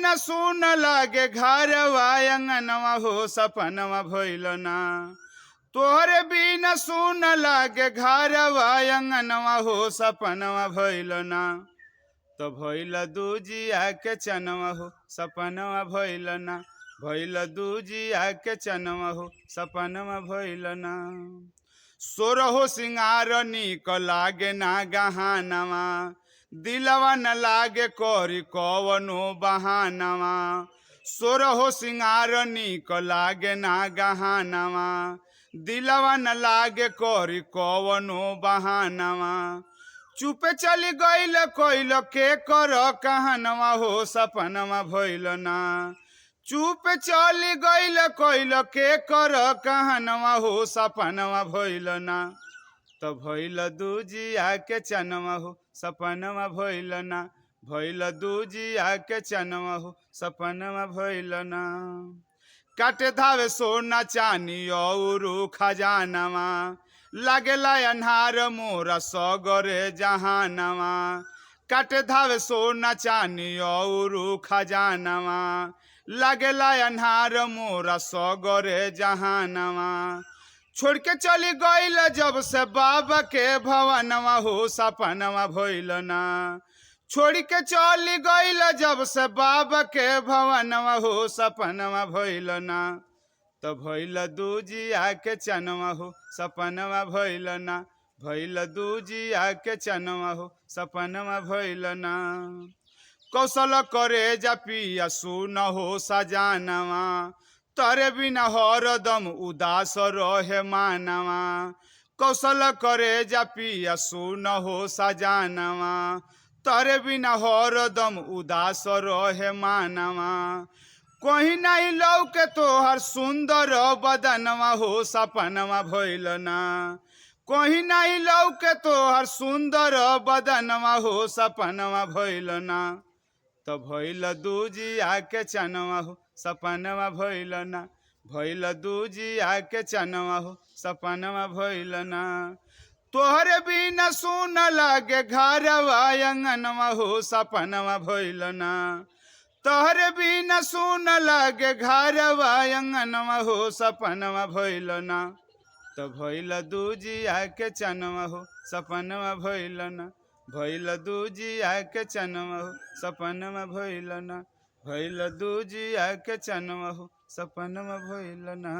बिना सुन लागे घरवा अंगनवा हो सपनवा भइल ना। तोहरे बिना सुन लागे घरवा अंगनवा हो सपनवा भइल ना। तो भइल दूजिया के चनवा हो सपनवा भइल ना। भइल दूजिया के चनवा हो सपनवा भइल ना। सोरहो सिंगार निक लागे ना गहानवा। दिलवा न लागे करी कवनो बहानवा। सोरहो सिंगार निक लागे ना गहानवा। दिलवा न लागे करी कवनो बहानवा। चुपे चली गईल कोइल के कर कहनवा हो सपनवा भइल ना। चुप चली गईल कोइल के कर कहनवा हो सपनवा भइल ना। तो भइल दूजिया के चनवा हो सपनवा भइल ना। भइल दूजिया के चनवा हो सपनवा भइल ना। काटे धावे सोना चानी और खजानवा। लागेला अन्हार मोरा सगरे जहानवा। काटे धावे सोना चानी और खजानवा। लागेला अन्हार मोरा सगरे जहानवा। छोड़ के चली गईल जब से बाबा के भवनवा हो सपनवा भइल ना। छोड़ के चली गईल जब से बाबा के भवनवा हो सपनवा भइल ना। तो भइल दूजिया के चनवा हो सपनवा भइल ना। भइल दूजिया के चनवा हो सपनवा भइल ना। कौशल करे जा पिया सुन हो सजानवा। तरे बिना हरदम उदास रहे मानवा। कौशल करे जा पिया सुन हो सजानवा। तरे बिना हरदम उदास रहे मानवा। कहीं नहीं लौके तोहर सुंदर बदनवा हो सपनवा भइल ना। कहीं नहीं लौके तोहर सुंदर बदनवा हो सपनवा भइल ना। तो भइल दूजिया के चनवा हो सपनवा भइल ना। भइल दूजिया के चनवा हो सपनवा भइल ना। तोहरे बिना सुन लागे घरवा अंगनवा हो सपनवा भइल ना। तोहरे बिना सुन लागे घरवा अंगनवा हो सपनवा भइल ना। तो भइल दूजिया के चनवा हो सपनवा भइल ना। भइल दूजिया के चनवा हो सपनवा भइल ना। भइल दूजिया के चनवा हो सपनवा भइल ना।